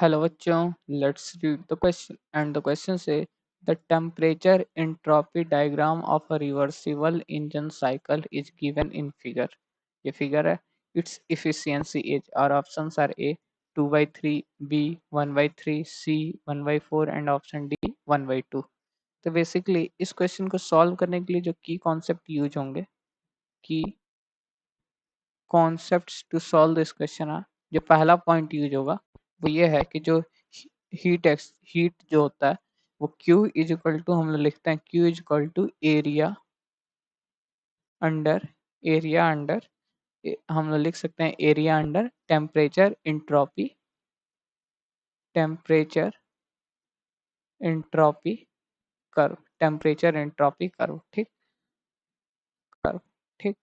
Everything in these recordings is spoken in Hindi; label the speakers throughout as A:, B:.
A: Hello बच्चों, let's read the question and the question say the temperature entropy diagram of a reversible engine cycle is given in figure. ये figure है. Its efficiency is our options are A 2 by 3, B 1 by 3, C 1 by 4 and option D 1 by 2. तो बेसिकली इस क्वेश्चन को सॉल्व करने के लिए जो की कॉन्सेप्ट यूज होंगे, की concepts to solve this question है, जो पहला पॉइंट यूज होगा वो ये है कि जो हीट जो होता है वो Q इज इक्वल टू हम लोग लिखते हैं Q is equal to under area under हम लोग लिख सकते हैं area under temperature entropy curve ठीक कर्व ठीक।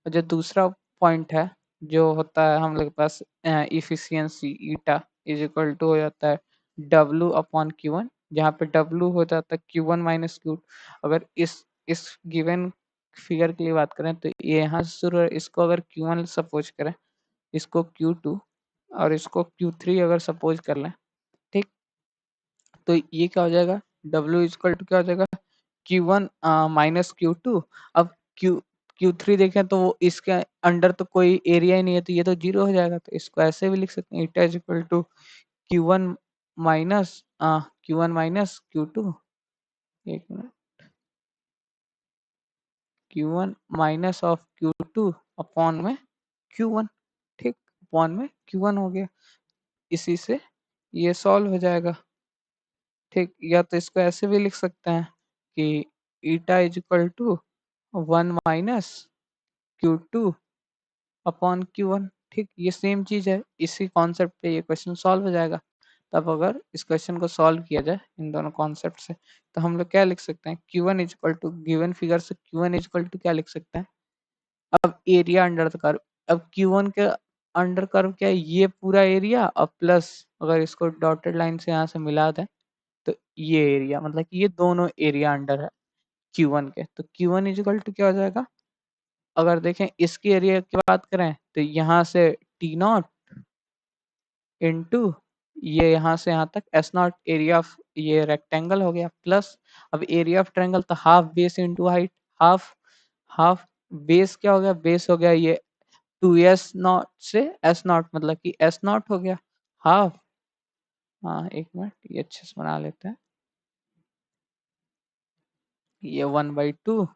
A: और जो दूसरा पॉइंट है जो होता है हम लोग के पास efficiency eta is equal to हो जाता है W अपॉन Q1, जहाँ पे W हो जाता है Q1 माइनस Q। अगर इस गिवन फिगर के लिए बात करें तो ये यहाँ से शुरू है, इसको अगर Q1 सपोज करें, इसको Q2 और इसको Q3 अगर सपोज कर लें, ठीक, तो ये क्या हो जाएगा W इक्वल टू क्या हो जाएगा Q1 माइनस Q2। अब Q3 देखें तो वो इसके अंडर तो कोई एरिया ही नहीं है, तो ये तो जीरो हो जाएगा, तो इसको ऐसे भी लिख सकते हैं it is equal to Q1 minus Q2, एक minute, Q1 minus of Q2 upon में Q1, ठीक, अपॉन में Q1 हो गया। इसी से ये सॉल्व हो जाएगा, ठीक। या तो इसको ऐसे भी लिख सकते हैं कि eta is equal to 1 minus Q2 upon Q1, ठीक, ये सेम चीज है, इसी कॉन्सेप्ट पे ये क्वेश्चन सॉल्व हो जाएगा। तब अगर इस क्वेश्चन को सॉल्व किया जाए इन दोनों कॉन्सेप्ट से तो हम लोग क्या लिख सकते हैं Q1 is equal to given figure से Q1 इज इक्वल टू क्या लिख सकते हैं, अब एरिया अंडर द कर्व, अब Q1 के अंडर कर्व क्या है ये पूरा एरिया, और प्लस अगर इसको डॉटेड लाइन से यहाँ से मिला दें तो ये एरिया, मतलब कि ये दोनों एरिया अंडर है Q1 के, तो Q1 इज इक्वल टू क्या हो जाएगा, अगर देखें इसकी एरिया की बात करें तो यहाँ से T0 इनटू ये यहाँ से यहाँ तक S0 एरिया ऑफ ये रेक्टेंगल हो गया, प्लस अब एरिया ऑफ ट्रायंगल तो half base into height, half half base क्या हो गया, बेस हो गया ये 2S0 से S0, मतलब कि S0 हो गया हाफ, हाँ एक मिनट ये अच्छे से बना लेते हैं, ये 1/2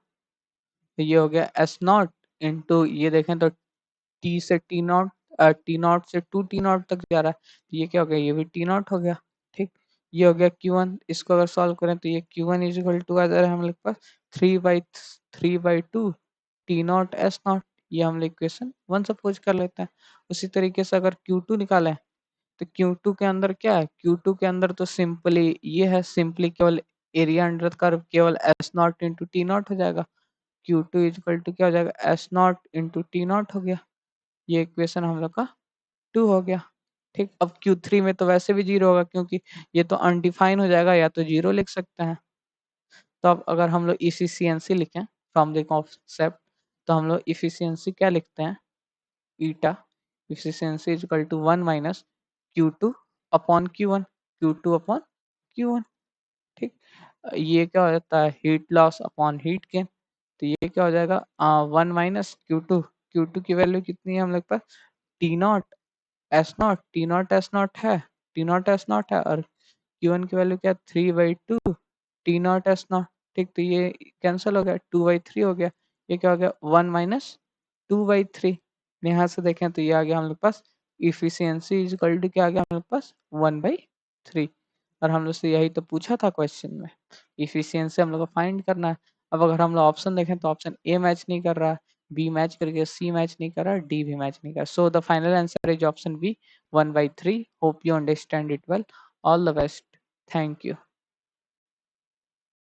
A: ये हो गया S0 इंटू ये देखें तो T से T0, T0 से 2T0 तक जा रहा है, तो ये क्या हो गया, ये भी T0 हो गया, ठीक। ये हो गया Q1, इसको अगर सॉल्व करें तो ये Q1 इज इक्वल टू आ जा रहा है हम लोग पास 3/2 T0 S0, ये हम लोग इक्वेशन 1 सपोज कर लेते हैं। उसी तरीके से अगर Q2 निकालें तो Q2 के अंदर क्या है, Q2 के अंदर तो सिंपली ये है, सिंपली केवल एरिया अंडर कर्व केवल S0 इंटू T0 हो जाएगा, Q2 इज इक्वल टू क्या हो जाएगा S0 इंटू T0 हो गया, ये इक्वेशन हम लोग का 2 हो गया, ठीक। अब Q3 में तो वैसे भी 0 होगा क्योंकि ये तो अनडिफाइन हो जाएगा, या तो 0 लिख सकते हैं। तो अब अगर हम लोग इफिशियंसी लिखें फ्रॉम द कॉन्सेप्ट तो हम लोग इफिशियंसी क्या लिखते हैं, eta efficiency is equal to 1 minus Q2 upon Q1, Q2 upon Q1, ठीक। ये क्या हो जाता है heat loss upon heat gain, तो ये क्या हो जाएगा 1 माइनस Q2 की वैल्यू कितनी है हम लोग पास T0 है, T0 है, और Q1 की वैल्यू क्या 3/2 T0 S0, ठीक। तो ये कैंसिल हो गया 2/3 हो गया, ये क्या हो गया 1 माइनस 2/3, यहाँ से देखें तो ये आ गया हम लोग पास इफिशियंसी इज इक्वल टू क्या आ गया हम लोग पास 1/3, और हम लोग से यही तो पूछा था क्वेश्चन में, इफिशियंसी हम लोग को फाइंड करना है। अब अगर हम लोग ऑप्शन देखें तो ऑप्शन ए मैच नहीं कर रहा, बी मैच करके सी मैच नहीं कर रहा, डी भी मैच नहीं कर रहा, so the final answer is option B 1/3। Hope you understand it well, all the best, thank you.